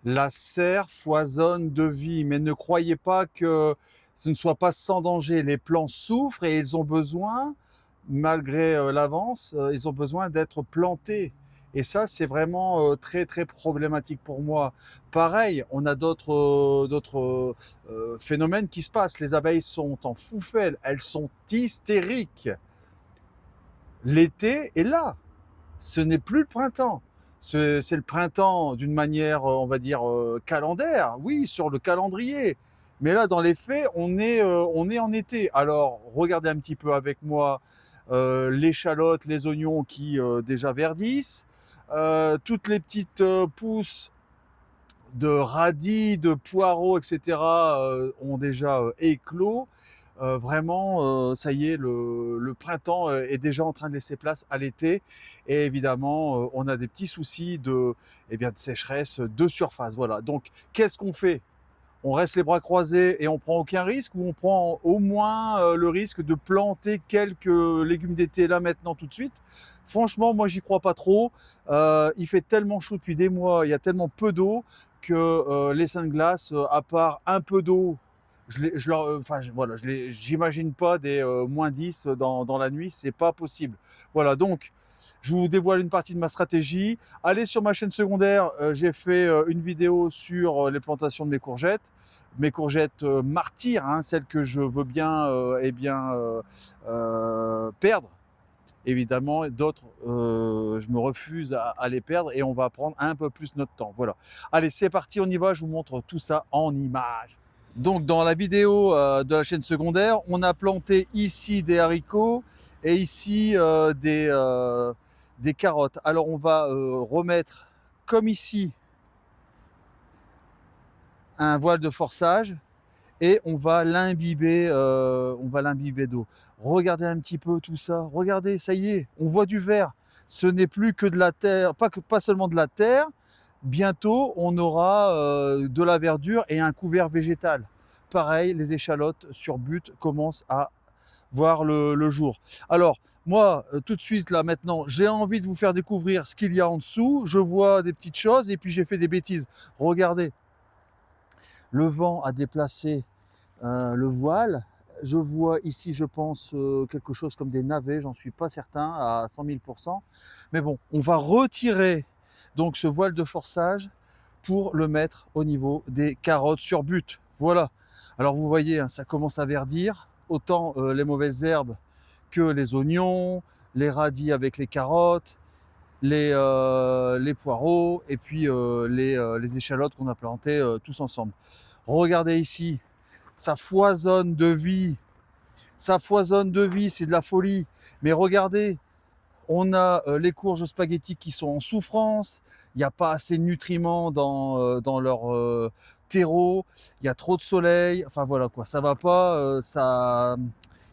La serre foisonne de vie, mais ne croyez pas que ce ne soit pas sans danger. Les plants souffrent et ils ont besoin, malgré l'avance, ils ont besoin d'être plantés. Et ça, c'est vraiment très très problématique pour moi. Pareil, on a d'autres phénomènes qui se passent. Les abeilles sont en foufelle, elles sont hystériques. L'été est là, ce n'est plus le printemps. C'est le printemps d'une manière, on va dire, calendaire, oui, sur le calendrier. Mais là, dans les faits, on est en été. Alors, regardez un petit peu avec moi l'échalote, les oignons qui déjà verdissent, toutes les petites pousses de radis, de poireaux, etc. Ont déjà éclos. Vraiment, ça y est, le printemps est déjà en train de laisser place à l'été. Et évidemment, on a des petits soucis eh bien, de sécheresse de surface. Voilà. Donc, qu'est-ce qu'on fait? On reste les bras croisés et on prend aucun risque, ou on prend au moins le risque de planter quelques légumes d'été là maintenant tout de suite? Franchement, moi j'y crois pas trop. Il fait tellement chaud depuis des mois, il y a tellement peu d'eau que les seins de glace, à part un peu d'eau, voilà, j'imagine pas des -10 dans la nuit, c'est pas possible. Voilà, donc je vous dévoile une partie de ma stratégie. Allez sur ma chaîne secondaire, j'ai fait une vidéo sur les plantations de mes courgettes martyrs, hein, celles que je veux bien, perdre. Évidemment, d'autres, je me refuse à les perdre et on va prendre un peu plus notre temps. Voilà. Allez, c'est parti, on y va, je vous montre tout ça en images. Donc dans la vidéo de la chaîne secondaire, on a planté ici des haricots et ici des carottes. Alors on va remettre, comme ici, un voile de forçage et on va l'imbiber d'eau. Regardez un petit peu tout ça, regardez, ça y est, on voit du vert. Ce n'est plus que de la terre, pas seulement de la terre. Bientôt, on aura de la verdure et un couvert végétal. Pareil, les échalotes sur butte commencent à voir le jour. Alors, moi, tout de suite, là, maintenant, j'ai envie de vous faire découvrir ce qu'il y a en dessous. Je vois des petites choses et puis j'ai fait des bêtises. Regardez, le vent a déplacé le voile. Je vois ici, je pense, quelque chose comme des navets, j'en suis pas certain, à 100 000%. Mais bon, on va retirer donc ce voile de forçage pour le mettre au niveau des carottes sur butte. Voilà. Alors vous voyez, hein, ça commence à verdir, autant les mauvaises herbes que les oignons, les radis avec les carottes, les poireaux et puis les échalotes qu'on a plantées tous ensemble. Regardez ici, ça foisonne de vie, ça foisonne de vie, c'est de la folie. Mais regardez, on a les courges spaghetti qui sont en souffrance, il n'y a pas assez de nutriments dans leur terreau, il y a trop de soleil, enfin voilà quoi, ça va pas,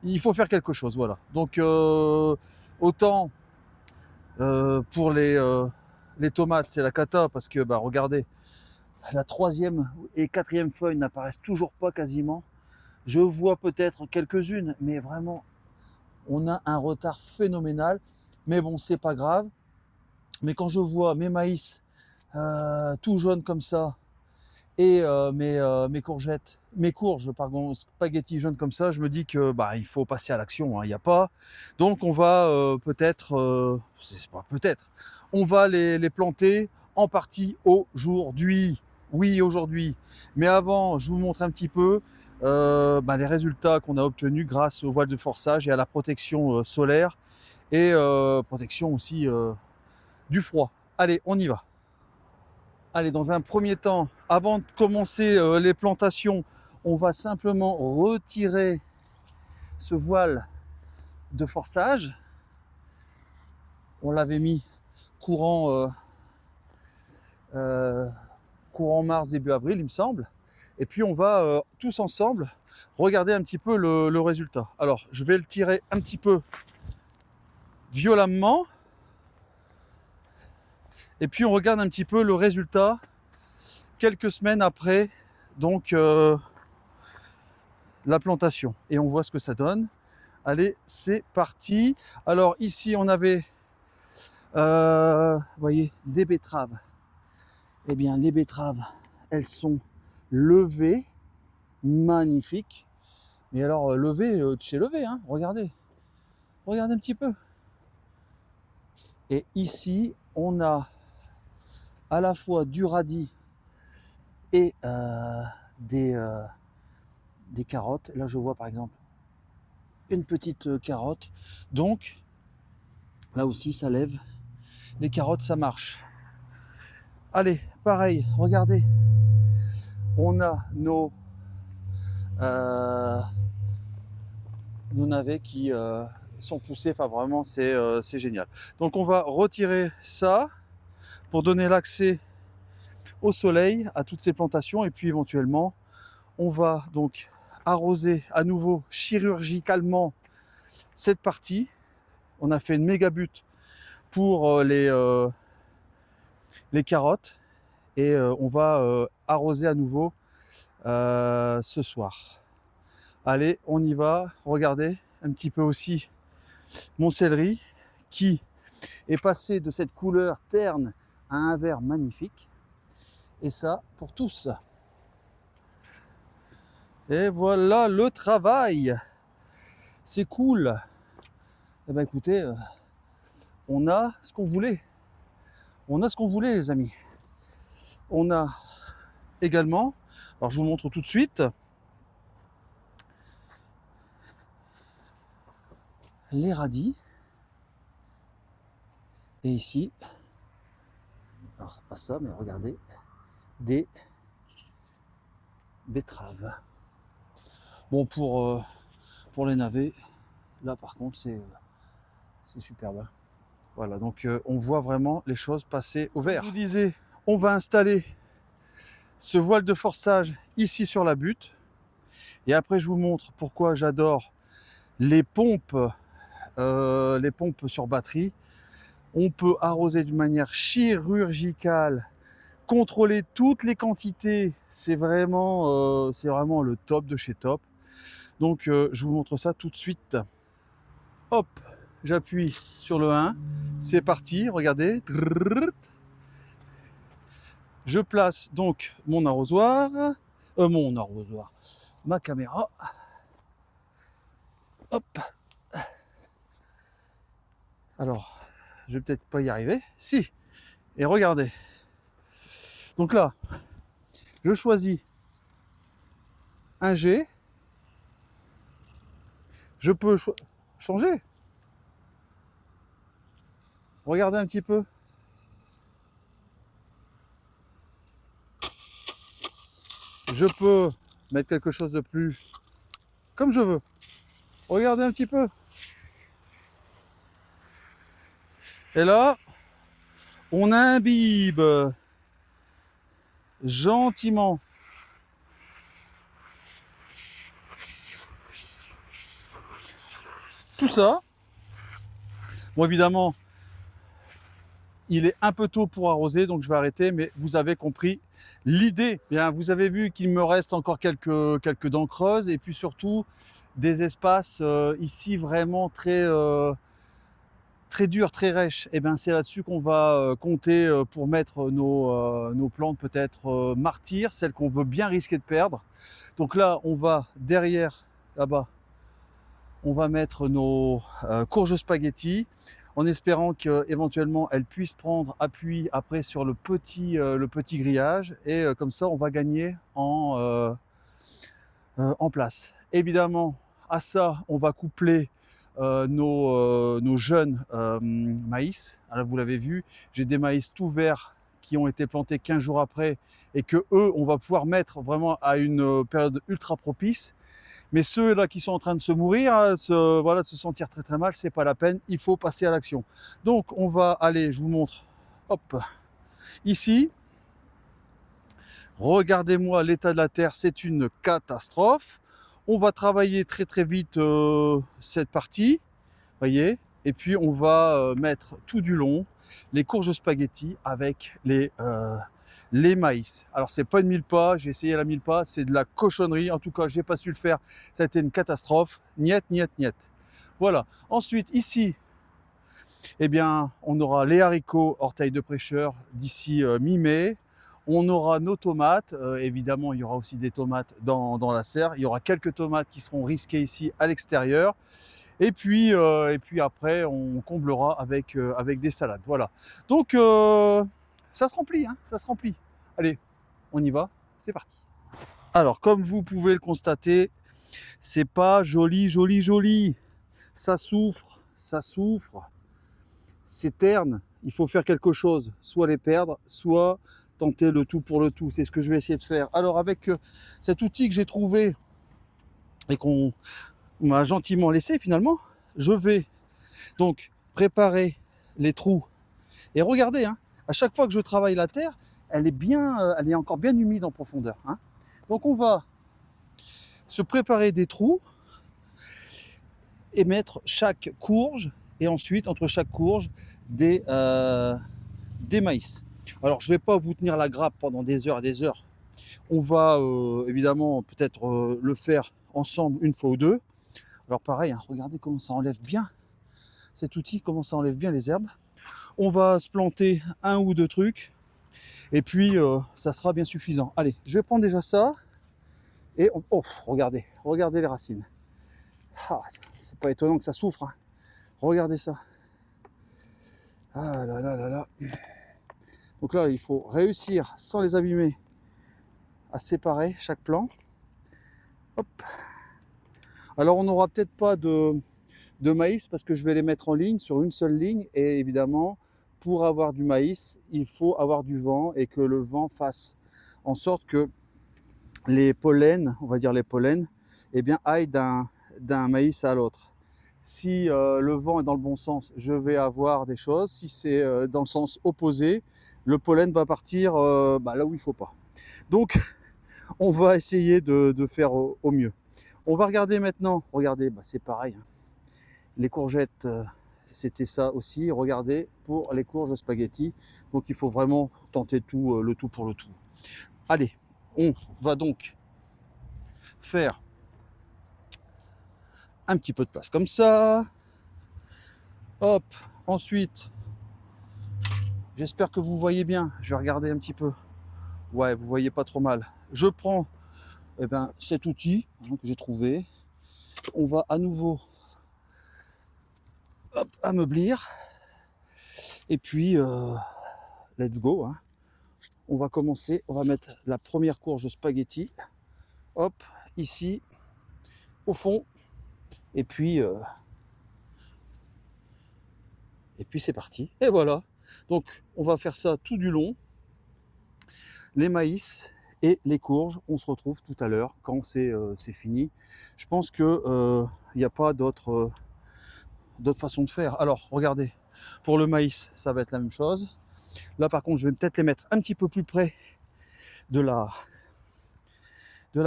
il faut faire quelque chose, voilà. Donc autant pour les tomates, c'est la cata, parce que bah, regardez, la troisième et quatrième feuille n'apparaissent toujours pas quasiment. Je vois peut-être quelques-unes, mais vraiment, on a un retard phénoménal. Mais bon, c'est pas grave. Mais quand je vois mes maïs tout jaunes comme ça, et mes courgettes, mes courges, pardon, spaghettis jaunes comme ça, je me dis que bah il faut passer à l'action, hein, il n'y a pas. Donc on va peut-être, c'est pas peut-être, on va les planter en partie aujourd'hui. Oui, aujourd'hui. Mais avant, je vous montre un petit peu bah, les résultats qu'on a obtenus grâce au voile de forçage et à la protection solaire et protection aussi du froid. Allez, on y va. Allez, dans un premier temps, avant de commencer les plantations, on va simplement retirer ce voile de forçage. On l'avait mis courant, courant mars, début avril, il me semble. Et puis on va tous ensemble regarder un petit peu le résultat. Alors, je vais le tirer un petit peu violemment. Et puis on regarde un petit peu le résultat quelques semaines après donc la plantation et on voit ce que ça donne. Allez, c'est parti. Alors ici on avait vous voyez, des betteraves. Eh bien les betteraves elles sont levées, magnifiques. Mais alors, levées de chez levé, hein, regardez. Regardez un petit peu. Et ici, on a à la fois du radis et des carottes. Là, je vois par exemple une petite carotte. Donc, là aussi, ça lève. Les carottes, ça marche. Allez, pareil, regardez. On a nos navets qui sont poussés. Enfin, vraiment, c'est génial. Donc, on va retirer ça pour donner l'accès au soleil à toutes ces plantations. Et puis, éventuellement, on va donc arroser à nouveau chirurgicalement cette partie. On a fait une méga butte pour les carottes et on va arroser à nouveau ce soir. Allez, on y va. Regardez un petit peu aussi mon céleri qui est passé de cette couleur terne à un vert magnifique. Et ça pour tous. Et voilà le travail. C'est cool. Eh bien écoutez, on a ce qu'on voulait. On a ce qu'on voulait, les amis. On a également, alors je vous montre tout de suite, les radis. Et ici, alors pas ça, mais regardez, des betteraves. Bon, pour les navets, là par contre, c'est superbe. Voilà, donc on voit vraiment les choses passer au vert. Je vous disais, on va installer ce voile de forçage ici sur la butte. Et après, je vous montre pourquoi j'adore les pompes sur batterie. On peut arroser d'une manière chirurgicale, contrôler toutes les quantités. C'est vraiment le top de chez top. Donc, je vous montre ça tout de suite. Hop, j'appuie sur le 1. C'est parti, regardez. Je place donc mon arrosoir, ma caméra. Hop. Alors, je vais peut-être pas y arriver. Si. Et regardez. Donc là, je choisis un G. Je peux changer. Regardez un petit peu. Je peux mettre quelque chose de plus comme je veux. Regardez un petit peu. Et là, on imbibe gentiment tout ça. Bon, évidemment, il est un peu tôt pour arroser, donc je vais arrêter, mais vous avez compris l'idée. Bien, vous avez vu qu'il me reste encore quelques dents creuses, et puis surtout des espaces ici vraiment très durs, très rêches. Et bien, c'est là-dessus qu'on va compter pour mettre nos plantes peut-être martyrs, celles qu'on veut bien risquer de perdre. Donc là, on va derrière, là-bas, on va mettre nos courges spaghetti, en espérant qu'éventuellement elles puissent prendre appui après sur le petit grillage, et comme ça on va gagner en place. Évidemment, à ça on va coupler nos jeunes maïs. Alors, vous l'avez vu, j'ai des maïs tout verts qui ont été plantés 15 jours après, et que eux on va pouvoir mettre vraiment à une période ultra propice. Mais ceux-là qui sont en train de se mourir, de se sentir très très mal, c'est pas la peine, il faut passer à l'action. Donc on va aller, je vous montre, hop, ici. Regardez-moi l'état de la terre, c'est une catastrophe. On va travailler très très vite cette partie, voyez. Et puis on va mettre tout du long les courges spaghetti avec les maïs. Alors c'est pas une mille pas, j'ai essayé la mille pas, c'est de la cochonnerie. En tout cas, j'ai pas su le faire, ça a été une catastrophe. Niet, niet, niet. Voilà. Ensuite, ici, eh bien, on aura les haricots orteils de prêcheur d'ici mi-mai. On aura nos tomates, évidemment il y aura aussi des tomates dans la serre, il y aura quelques tomates qui seront risquées ici à l'extérieur, et puis après on comblera avec des salades, voilà. Donc ça se remplit, hein, ça se remplit. Allez, on y va, c'est parti. Alors comme vous pouvez le constater, c'est pas joli, joli, joli, ça souffre, c'est terne, il faut faire quelque chose, soit les perdre, soit tenter le tout pour le tout. C'est ce que je vais essayer de faire. Alors avec cet outil que j'ai trouvé et qu'on m'a gentiment laissé finalement, je vais donc préparer les trous. Et regardez, hein, à chaque fois que je travaille la terre, elle est encore bien humide en profondeur, hein. Donc on va se préparer des trous et mettre chaque courge, et ensuite entre chaque courge des maïs. Alors je ne vais pas vous tenir la grappe pendant des heures et des heures. On va évidemment peut-être le faire ensemble une fois ou deux. Alors pareil, hein, regardez comment ça enlève bien cet outil, comment ça enlève bien les herbes. On va se planter un ou deux trucs et puis ça sera bien suffisant. Allez, je vais prendre déjà ça et oh, regardez les racines. Ah, c'est pas étonnant que ça souffre, hein. Regardez ça. Ah là là là là. Donc là, il faut réussir, sans les abîmer, à séparer chaque plant. Hop. Alors on n'aura peut-être pas de maïs parce que je vais les mettre en ligne, sur une seule ligne. Et évidemment, pour avoir du maïs, il faut avoir du vent et que le vent fasse en sorte que les pollens, on va dire les pollens, eh bien, aillent d'un maïs à l'autre. Si le vent est dans le bon sens, je vais avoir des choses. Si c'est dans le sens opposé, le pollen va partir là où il ne faut pas. Donc, on va essayer de faire au mieux. On va regarder maintenant. Regardez, c'est pareil, hein. Les courgettes, c'était ça aussi. Regardez, pour les courges spaghetti. Donc, il faut vraiment tenter tout, le tout pour le tout. Allez, on va donc faire un petit peu de place comme ça. Hop, ensuite, j'espère que vous voyez bien. Je vais regarder un petit peu. Ouais, vous voyez pas trop mal. Je prends cet outil que j'ai trouvé. On va à nouveau ameublir. Et puis, let's go, hein. On va commencer. On va mettre la première courge spaghetti. Hop, ici, au fond. Et puis c'est parti. Et voilà. Donc, on va faire ça tout du long. Les maïs et les courges, on se retrouve tout à l'heure quand c'est fini. Je pense que il n'y a pas d'autre façon de faire. Alors, regardez, pour le maïs, ça va être la même chose. Là, par contre, je vais peut-être les mettre un petit peu plus près de la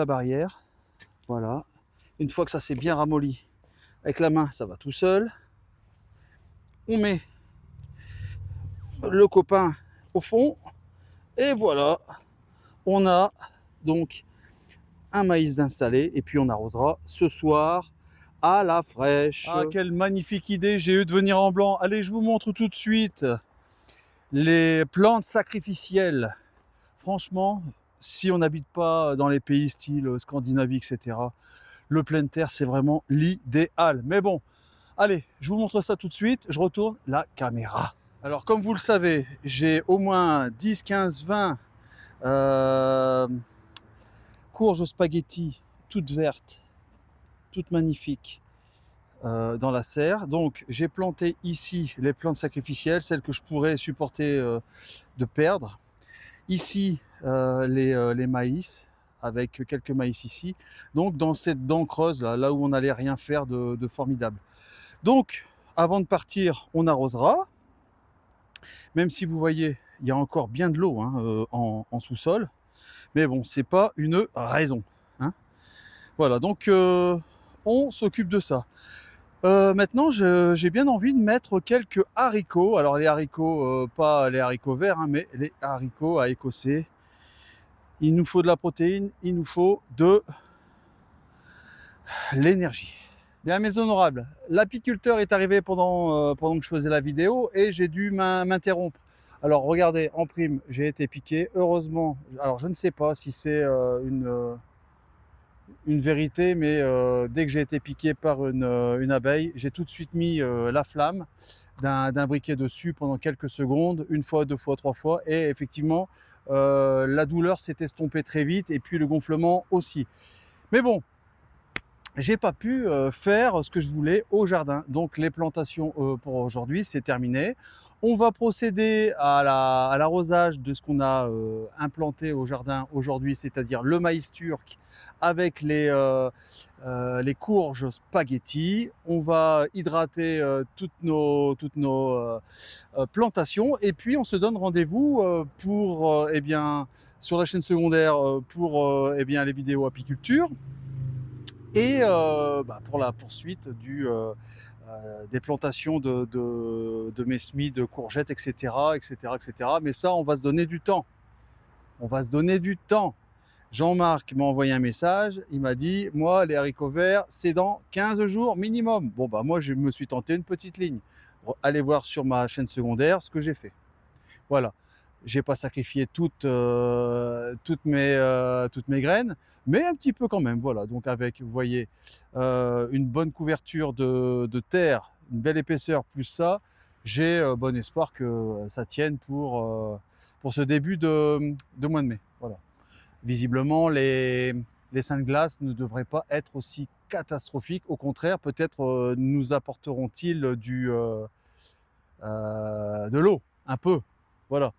barrière. Voilà. Une fois que ça s'est bien ramolli, avec la main, ça va tout seul. On met le copain au fond. Et voilà, on a donc un maïs d'installé. Et puis on arrosera ce soir à la fraîche. Ah, quelle magnifique idée j'ai eu de venir en blanc. Allez, je vous montre tout de suite les plantes sacrificielles. Franchement, si on n'habite pas dans les pays style Scandinavie, etc., le plein terre, c'est vraiment l'idéal. Mais bon, allez, je vous montre ça tout de suite. Je retourne la caméra. Alors, comme vous le savez, j'ai au moins 10, 15, 20 courges spaghetti, toutes vertes, toutes magnifiques, dans la serre. Donc, j'ai planté ici les plantes sacrificielles, celles que je pourrais supporter de perdre. Ici, les maïs, avec quelques maïs ici. Donc, dans cette dent creuse, là où on n'allait rien faire de formidable. Donc, avant de partir, on arrosera. Même si vous voyez, il y a encore bien de l'eau, hein, en sous-sol. Mais bon, c'est pas une raison, hein. Voilà, donc on s'occupe de ça. Maintenant, j'ai bien envie de mettre quelques haricots. Alors les haricots, pas les haricots verts, hein, mais les haricots à écosser. Il nous faut de la protéine, il nous faut de l'énergie. Bien, mes honorables, l'apiculteur est arrivé pendant que je faisais la vidéo et j'ai dû m'interrompre. Alors regardez, en prime, j'ai été piqué. Heureusement, alors je ne sais pas si c'est une vérité, mais dès que j'ai été piqué par une abeille, j'ai tout de suite mis la flamme d'un briquet dessus pendant quelques secondes, une fois, deux fois, trois fois, et effectivement, la douleur s'est estompée très vite, et puis le gonflement aussi. Mais bon, j'ai pas pu faire ce que je voulais au jardin. Donc les plantations pour aujourd'hui, c'est terminé. On va procéder à l'arrosage de ce qu'on a implanté au jardin aujourd'hui, c'est-à-dire le maïs turc avec les courges spaghetti. On va hydrater toutes nos plantations, et puis on se donne rendez-vous pour eh bien, sur la chaîne secondaire pour eh bien, les vidéos apiculture, et pour la poursuite des plantations de mes semis, de courgettes, etc., etc., etc. Mais ça, on va se donner du temps. On va se donner du temps. Jean-Marc m'a envoyé un message, il m'a dit, moi, les haricots verts, c'est dans 15 jours minimum. Bon, bah moi, je me suis tenté une petite ligne. Allez voir sur ma chaîne secondaire ce que j'ai fait. Voilà. J'ai pas sacrifié toutes mes graines, mais un petit peu quand même. Voilà. Donc avec, vous voyez, une bonne couverture de terre, une belle épaisseur, plus ça, j'ai bon espoir que ça tienne pour ce début de mois de mai. Voilà. Visiblement, les seins de glace ne devraient pas être aussi catastrophiques. Au contraire, peut-être nous apporteront-ils de l'eau, un peu. Voilà.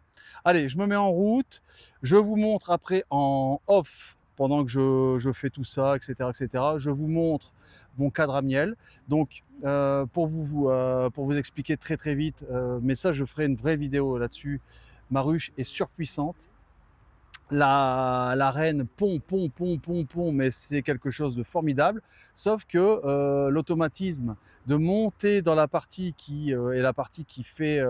Allez, je me mets en route. Je vous montre après en off, pendant que je fais tout ça, etc., etc. Je vous montre mon cadre à miel. Donc, pour vous expliquer très très vite, mais ça, je ferai une vraie vidéo là-dessus. Ma ruche est surpuissante. La reine pond, mais c'est quelque chose de formidable. Sauf que l'automatisme de monter dans la partie qui est la partie qui fait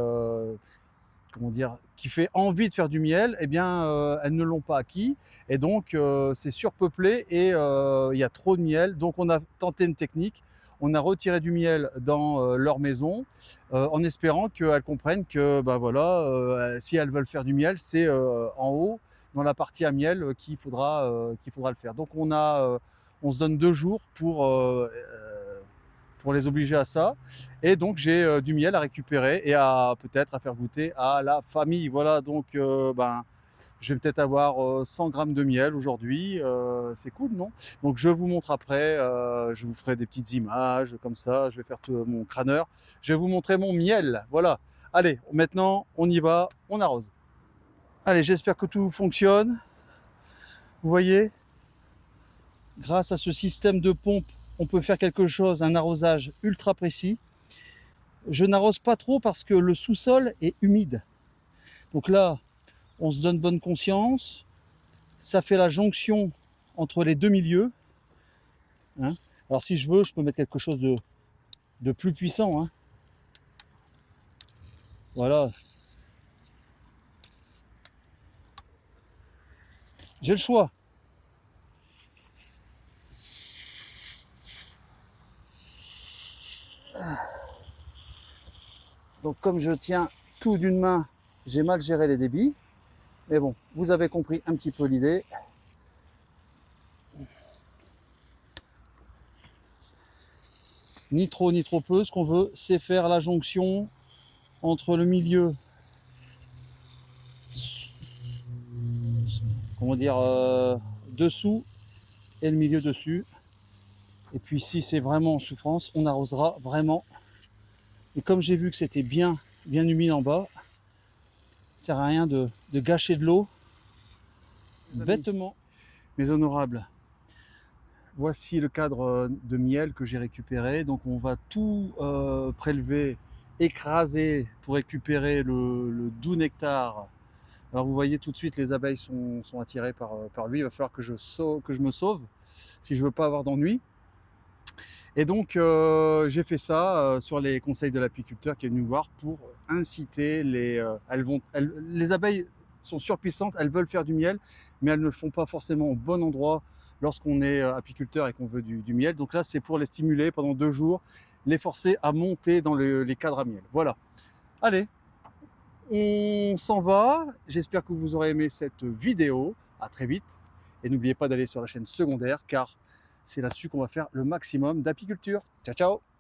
comment dire, qui fait envie de faire du miel, eh bien, elles ne l'ont pas acquis, et donc c'est surpeuplé, et il y a trop de miel. Donc on a tenté une technique, on a retiré du miel dans leur maison, en espérant qu'elles comprennent que, ben voilà, si elles veulent faire du miel, c'est en haut, dans la partie à miel, qu'il faudra le faire. Donc on se donne 2 jours pour les obliger à ça. Et donc j'ai du miel à récupérer et à peut-être à faire goûter à la famille. Voilà, donc je vais peut-être avoir 100 grammes de miel aujourd'hui. C'est cool, non? Donc je vous montre après, je vous ferai des petites images comme ça, je vais faire tout mon crâneur. Je vais vous montrer mon miel, voilà. Allez, maintenant on y va, on arrose. Allez, j'espère que tout fonctionne. Vous voyez, grâce à ce système de pompe, on peut faire quelque chose, un arrosage ultra précis. Je n'arrose pas trop parce que le sous-sol est humide. Donc là, on se donne bonne conscience. Ça fait la jonction entre les deux milieux. Hein. Alors si je veux, je peux mettre quelque chose de plus puissant. Hein. Voilà. J'ai le choix. Donc comme je tiens tout d'une main, j'ai mal géré les débits. Mais bon, vous avez compris un petit peu l'idée. Ni trop ni trop peu, ce qu'on veut, c'est faire la jonction entre le milieu, comment dire, dessous, et le milieu dessus. Et puis si c'est vraiment en souffrance, on arrosera vraiment. Et comme j'ai vu que c'était bien humide en bas, ça sert à rien de gâcher de l'eau bêtement. Mes honorables, voici le cadre de miel que j'ai récupéré. Donc on va tout prélever, écraser pour récupérer le doux nectar. Alors vous voyez tout de suite, les abeilles sont attirées par lui. Il va falloir que je me sauve si je veux pas avoir d'ennui. Et donc j'ai fait ça sur les conseils de l'apiculteur qui est venu me voir pour inciter les abeilles sont surpuissantes, elles veulent faire du miel, mais elles ne le font pas forcément au bon endroit lorsqu'on est apiculteur et qu'on veut du miel. Donc là, c'est pour les stimuler pendant 2 jours, les forcer à monter dans les cadres à miel. Voilà. Allez, On s'en va. J'espère que vous aurez aimé cette vidéo. À très vite. Et n'oubliez pas d'aller sur la chaîne secondaire car c'est là-dessus qu'on va faire le maximum d'apiculture. Ciao, ciao!